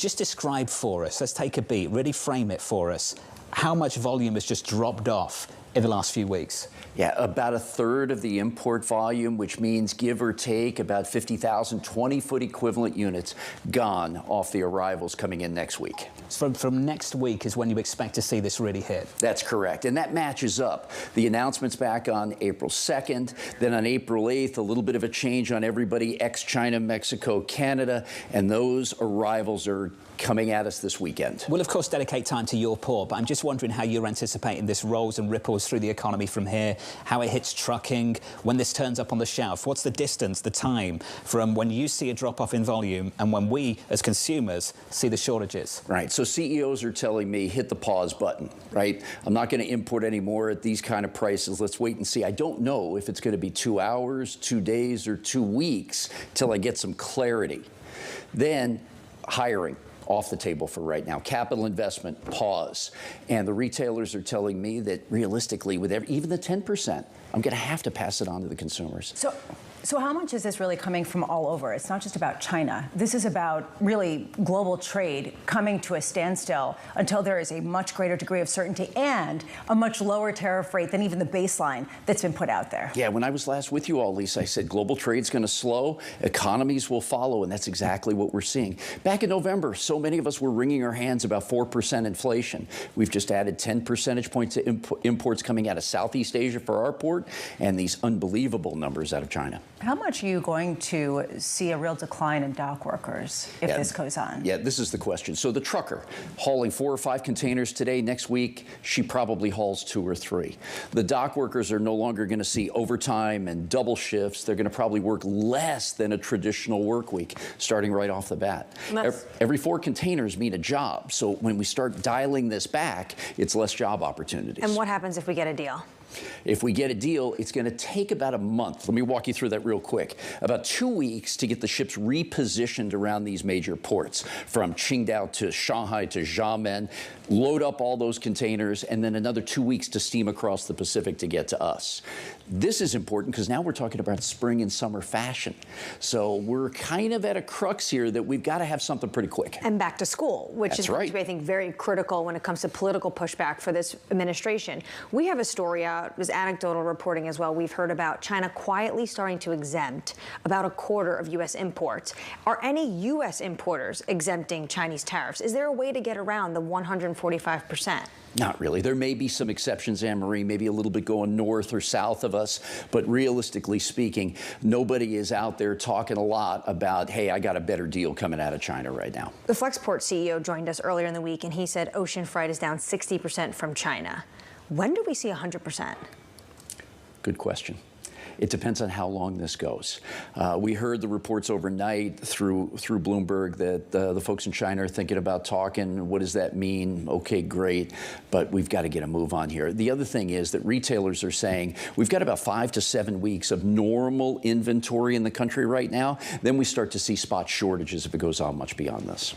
just describe for us, let's take a beat, really frame it for us, how much volume has just dropped off in the last few weeks? Yeah, about a third of the import volume, which means give or take about 50,000 20-foot equivalent units gone off the arrivals coming in next week. From next week is when you expect to see this really hit? That's correct, and that matches up. The announcement's back on April 2nd, then on April 8th, a little bit of a change on everybody, ex-China, Mexico, Canada, and those arrivals are coming at us this weekend. We'll, of course, dedicate time to your port, but I'm just wondering how you're anticipating this rolls and ripples through the economy from here, how it hits trucking, when this turns up on the shelf. What's the distance, the time, from when you see a drop-off in volume and when we, as consumers, see the shortages? Right, so CEOs are telling me, hit the pause button, right? I'm not going to import anymore at these kind of prices. Let's wait and see. I don't know if it's going to be 2 hours, 2 days, or 2 weeks till I get some clarity. Then, hiring. Off the table for right now. Capital investment, pause. And the retailers are telling me that realistically, with even the 10%, I'm going to have to pass it on to the consumers. So how much is this really coming from all over? It's not just about China. This is about really global trade coming to a standstill until there is a much greater degree of certainty and a much lower tariff rate than even the baseline that's been put out there. Yeah, when I was last with you all, Lisa, I said global trade's going to slow, economies will follow, and that's exactly what we're seeing. Back in November, so many of us were wringing our hands about 4% inflation. We've just added 10 percentage points to imports coming out of Southeast Asia for our port, and these unbelievable numbers out of China. How much are you going to see a real decline in dock workers if this goes on? Yeah, this is the question. So the trucker hauling 4 or 5 containers today, next week, she probably hauls 2 or 3. The dock workers are no longer going to see overtime and double shifts. They're going to probably work less than a traditional work week, starting right off the bat. Every 4 containers mean a job. So when we start dialing this back, it's less job opportunities. And what happens if we get a deal? If we get a deal, it's going to take about a month. Let me walk you through that real quick. About 2 weeks to get the ships repositioned around these major ports, from Qingdao to Shanghai to Xiamen, load up all those containers, and then another 2 weeks to steam across the Pacific to get to us. This is important because now we're talking about spring and summer fashion. So we're kind of at a crux here that we've got to have something pretty quick. And back to school, which is going to be, I think, very critical when it comes to political pushback for this administration. We have a story out, it was anecdotal reporting as well. We've heard about China quietly starting to exempt about a quarter of U.S. imports. Are any U.S. importers exempting Chinese tariffs? Is there a way to get around the 145%? Not really. There may be some exceptions, Anne-Marie, maybe a little bit going north or south of us, but realistically speaking, nobody is out there talking a lot about, hey, I got a better deal coming out of China right now. The Flexport CEO joined us earlier in the week, and he said ocean freight is down 60% from China. When do we see 100%? Good question. It depends on how long this goes. We heard the reports overnight through Bloomberg that the folks in China are thinking about talking. What does that mean? Okay, great, but we've got to get a move on here. The other thing is that retailers are saying we've got about 5 to 7 weeks of normal inventory in the country right now. Then we start to see spot shortages if it goes on much beyond this.